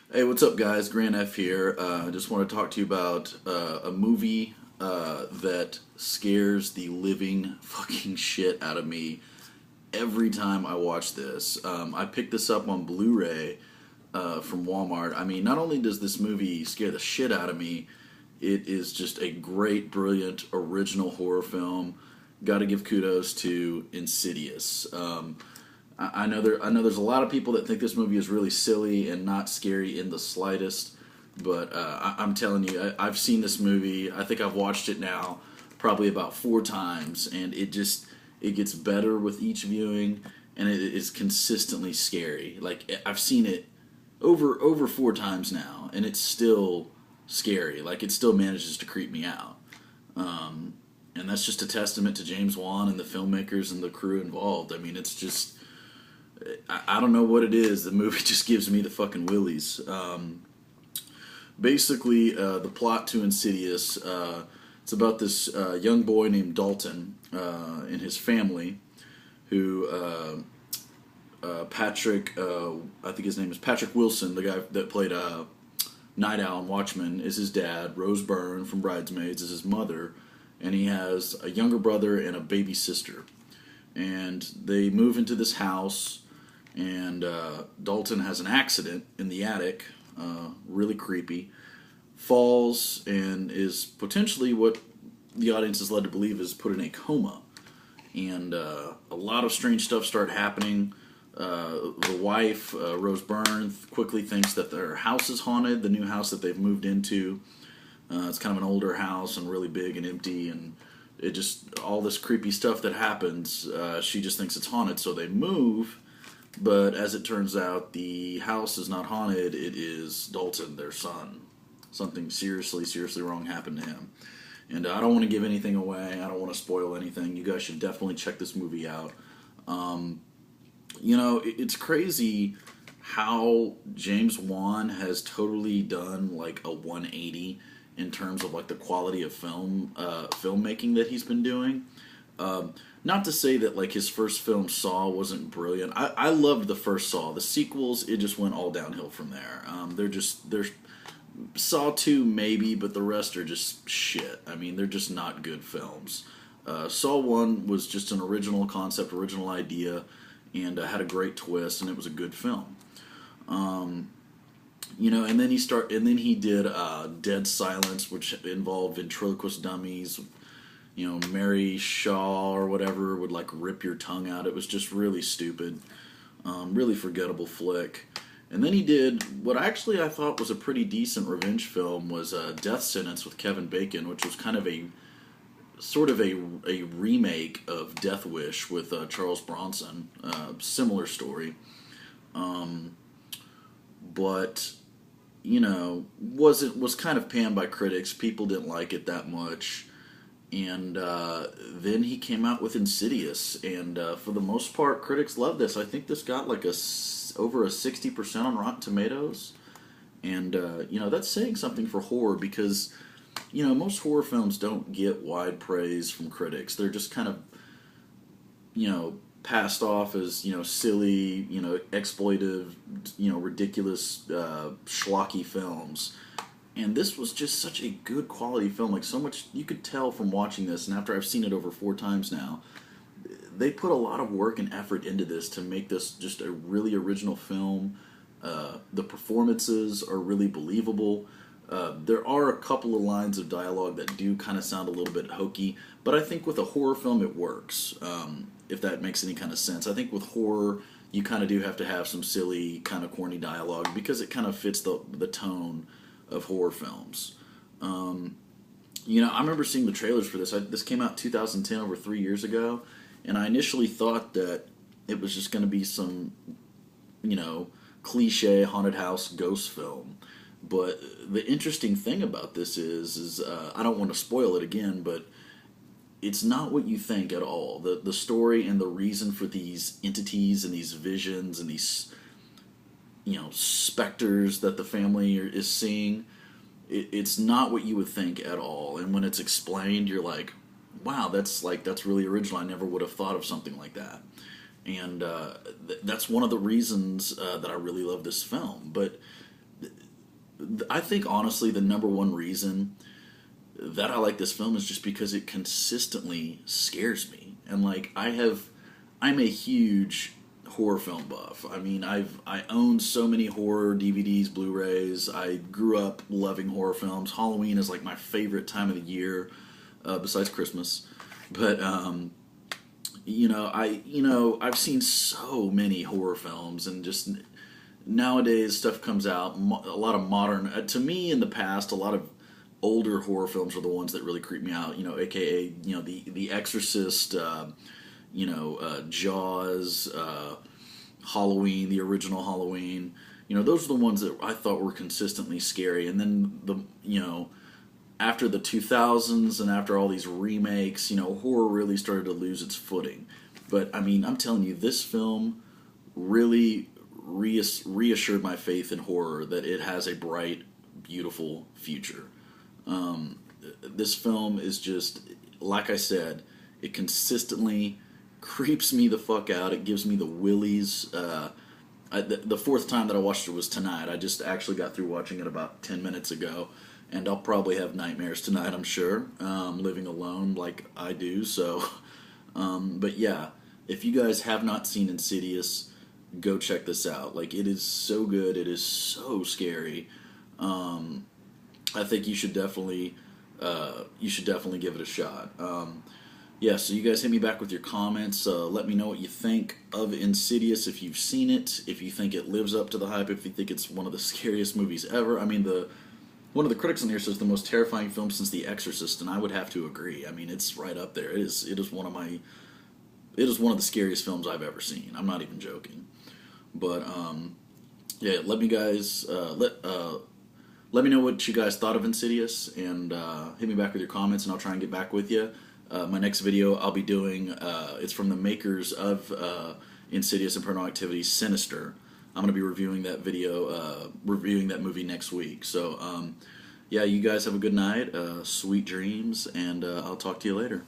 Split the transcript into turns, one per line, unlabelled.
Hey, what's up, guys? Grant F here. I just want to talk to you about a movie that scares the living fucking shit out of me every time I watch this. I picked this up on Blu-ray from Walmart. I mean, not only does this movie scare the shit out of me, it is just a great, brilliant, original horror film. Got to give kudos to Insidious. I know there's a lot of people that think this movie is really silly and not scary in the slightest, but I'm telling you, I've seen this movie. I think I've watched it now probably about 4 times, and it gets better with each viewing, and it is consistently scary. Like I've seen it over 4 times now, and it's still scary. Like it still manages to creep me out. And that's just a testament to James Wan and the filmmakers and the crew involved. I mean, it's just I don't know what it is. The movie just gives me the fucking willies. Basically, the plot to Insidious, it's about this young boy named Dalton and his family, who Patrick, I think his name is Patrick Wilson, the guy that played Night Owl in Watchmen, is his dad. Rose Byrne from Bridesmaids is his mother, and he has a younger brother and a baby sister. And they move into this house, and Dalton has an accident in the attic, really creepy, falls, and is potentially what the audience is led to believe is put in a coma. And a lot of strange stuff start happening. The wife, Rose Byrne, quickly thinks that their house is haunted, the new house that they've moved into. It's kind of an older house and really big and empty, and it just, all this creepy stuff that happens, she just thinks it's haunted, so they move. But as it turns out, the house is not haunted. It is Dalton, their son. Something seriously wrong happened to him. And I don't want to give anything away. I don't want to spoil anything. You guys should definitely check this movie out. It's crazy how James Wan has totally done like a 180 in terms of like the quality of filmmaking that he's been doing. Not to say that like his first film Saw wasn't brilliant. I loved the first Saw. The sequels, it just went all downhill from there. They're Saw 2 maybe, but the rest are just shit. I mean, they're just not good films. Saw 1 was just an original concept, original idea, and had a great twist, and it was a good film. And then he did Dead Silence, which involved ventriloquist dummies. Mary Shaw or whatever would like rip your tongue out. It was just really stupid, really forgettable flick. And then he did what actually I thought was a pretty decent revenge film, was Death Sentence with Kevin Bacon, which was kind of a sort of a remake of Death Wish with Charles Bronson. Similar story, but was kind of panned by critics. People didn't like it that much. And then he came out with Insidious, and for the most part, critics love this. I think this got like over a 60% on Rotten Tomatoes, and that's saying something for horror, because most horror films don't get wide praise from critics. They're just kind of passed off as silly, exploitive, ridiculous, schlocky films. And this was just such a good quality film. Like, so much you could tell from watching this, and after I've seen it over 4 times now, they put a lot of work and effort into this to make this just a really original film. The performances are really believable. There are a couple of lines of dialogue that do kind of sound a little bit hokey, but I think with a horror film it works, if that makes any kind of sense. I think with horror, you kind of do have to have some silly, kind of corny dialogue, because it kind of fits the tone of horror films. I remember seeing the trailers for this. This came out 2010, over 3 years ago, and I initially thought that it was just going to be some, cliche haunted house ghost film. But the interesting thing about this is I don't want to spoil it again, but it's not what you think at all. The story and the reason for these entities and these visions and these specters that the family is seeing, it's not what you would think at all. And when it's explained, you're like, wow, that's really original. I never would have thought of something like that. And that's one of the reasons that I really love this film. But I think honestly the number one reason that I like this film is just because it consistently scares me. And like I'm a huge horror film buff. I mean, I own so many horror DVDs, Blu-rays. I grew up loving horror films. Halloween is like my favorite time of the year, besides Christmas. But I've seen so many horror films, and just nowadays stuff comes out. A lot of modern, to me, in the past, a lot of older horror films are the ones that really creep me out. AKA the Exorcist, Jaws, Halloween, the original Halloween. Those are the ones that I thought were consistently scary. And then after the 2000s and after all these remakes, horror really started to lose its footing. But I mean, I'm telling you, this film really reassured my faith in horror that it has a bright, beautiful future. This film is just, like I said, it consistently creeps me the fuck out. It gives me the willies. The fourth time that I watched it was tonight. I just actually got through watching it about 10 minutes ago. And I'll probably have nightmares tonight, I'm sure, living alone like I do. So, but yeah, if you guys have not seen Insidious, go check this out. Like, it is so good. It is so scary. I think you should definitely give it a shot. Yeah, so you guys hit me back with your comments. Let me know what you think of Insidious, if you've seen it, if you think it lives up to the hype, if you think it's one of the scariest movies ever. I mean, one of the critics in here says the most terrifying film since The Exorcist, and I would have to agree. I mean, it's right up there. It is one of the scariest films I've ever seen. I'm not even joking. But yeah, let me know what you guys thought of Insidious, and hit me back with your comments, and I'll try and get back with you. My next video I'll be doing, it's from the makers of Insidious and Paranormal Activity, Sinister. I'm going to be reviewing that movie next week. So, yeah, you guys have a good night, sweet dreams, and I'll talk to you later.